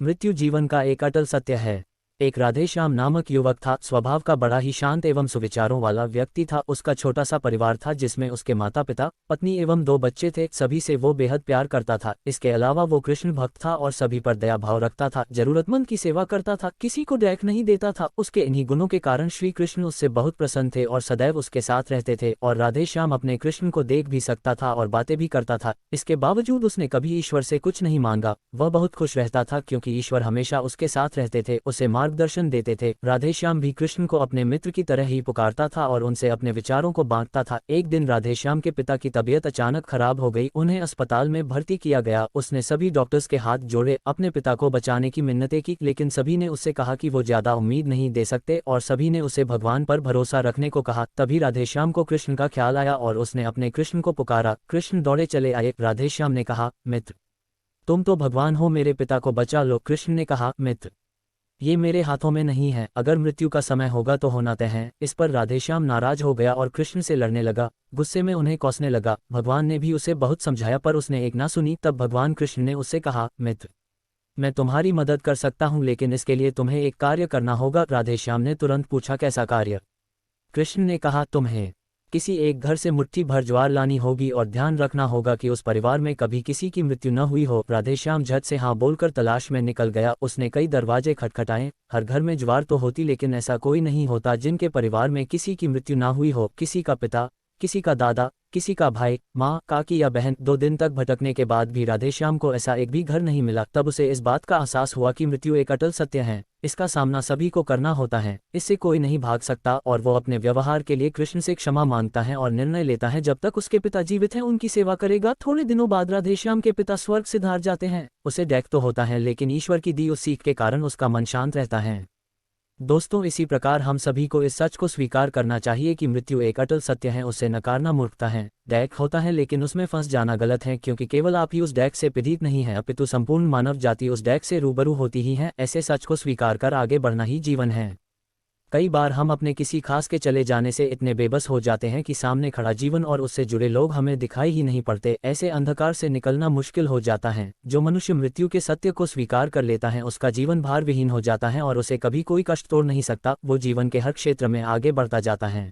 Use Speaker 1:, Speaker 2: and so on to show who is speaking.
Speaker 1: मृत्यु जीवन का एक अटल सत्य है। एक राधेश्याम नामक युवक था। स्वभाव का बड़ा ही शांत एवं सुविचारों वाला व्यक्ति था। उसका छोटा सा परिवार था जिसमें उसके माता पिता, पत्नी एवं 2 बच्चे थे। सभी से वो बेहद प्यार करता था। इसके अलावा वो कृष्ण भक्त था और सभी पर दया भाव रखता था। जरूरतमंद की सेवा करता था, किसी को डाक नहीं देता था। उसके इन्हीं गुणों के कारण श्री कृष्ण उससे बहुत प्रसन्न थे और सदैव उसके साथ रहते थे। और राधेश्याम अपने कृष्ण को देख भी सकता था और बातें भी करता था। इसके बावजूद उसने कभी ईश्वर से कुछ नहीं मांगा। वह बहुत खुश रहता था क्योंकि ईश्वर हमेशा उसके साथ रहते थे, उसे मार्गदर्शन देते थे। राधेश्याम भी कृष्ण को अपने मित्र की तरह ही पुकारता था और उनसे अपने विचारों को बांटता था। एक दिन राधेश्याम के पिता की तबीयत अचानक खराब हो गई। उन्हें अस्पताल में भर्ती किया गया। उसने सभी डॉक्टर्स के हाथ जोड़े, अपने पिता को बचाने की मिन्नतें की, लेकिन सभी ने उससे कहा कि वो ज्यादा उम्मीद नहीं दे सकते और सभी ने उसे भगवान पर भरोसा रखने को कहा। तभी राधेश्याम को कृष्ण का ख्याल आया और उसने अपने कृष्ण को पुकारा। कृष्ण दौड़े चले आए। राधेश्याम ने कहा, मित्र, तुम तो भगवान हो, मेरे पिता को बचा लो। कृष्ण ने कहा, मित्र, ये मेरे हाथों में नहीं है, अगर मृत्यु का समय होगा तो होना तय है। इस पर राधेश्याम नाराज हो गया और कृष्ण से लड़ने लगा। गुस्से में उन्हें कोसने लगा। भगवान ने भी उसे बहुत समझाया पर उसने एक ना सुनी। तब भगवान कृष्ण ने उससे कहा, मित्र, मैं तुम्हारी मदद कर सकता हूँ, लेकिन इसके लिए तुम्हें एक कार्य करना होगा। राधेश्याम ने तुरंत पूछा, कैसा कार्य? कृष्ण ने कहा, तुम्हें किसी एक घर से मुट्ठी भर ज्वार लानी होगी और ध्यान रखना होगा कि उस परिवार में कभी किसी की मृत्यु न हुई हो। राधेश्याम झट से हाँ बोलकर तलाश में निकल गया। उसने कई दरवाजे खटखटाए। हर घर में ज्वार तो होती, लेकिन ऐसा कोई नहीं होता जिनके परिवार में किसी की मृत्यु ना हुई हो। किसी का पिता, किसी का दादा, किसी का भाई, माँ, काकी या बहन। 2 दिन तक भटकने के बाद भी राधेश्याम को ऐसा एक भी घर नहीं मिला। तब उसे इस बात का एहसास हुआ कि मृत्यु एक अटल सत्य है। इसका सामना सभी को करना होता है, इससे कोई नहीं भाग सकता। और वो अपने व्यवहार के लिए कृष्ण से क्षमा मांगता है और निर्णय लेता है जब तक उसके पिता जीवित हैं उनकी सेवा करेगा। थोड़े दिनों बाद राधेश्याम के पिता स्वर्ग से धार जाते हैं। उसे डैक तो होता है, लेकिन ईश्वर की दी उस सीख के कारण उसका मन शांत रहता है। दोस्तों, इसी प्रकार हम सभी को इस सच को स्वीकार करना चाहिए कि मृत्यु एक अटल सत्य है। उसे नकारना मूर्खता है। डैक होता है, लेकिन उसमें फंस जाना गलत है, क्योंकि केवल आप ही उस डैक से पीड़ित नहीं है, अपितु संपूर्ण मानव जाति उस डैक से रूबरू होती ही है। ऐसे सच को स्वीकार कर आगे बढ़ना ही जीवन है। कई बार हम अपने किसी खास के चले जाने से इतने बेबस हो जाते हैं कि सामने खड़ा जीवन और उससे जुड़े लोग हमें दिखाई ही नहीं पड़ते। ऐसे अंधकार से निकलना मुश्किल हो जाता है। जो मनुष्य मृत्यु के सत्य को स्वीकार कर लेता है उसका जीवन भार विहीन हो जाता है और उसे कभी कोई कष्ट तोड़ नहीं सकता। वो जीवन के हर क्षेत्र में आगे बढ़ता जाता है।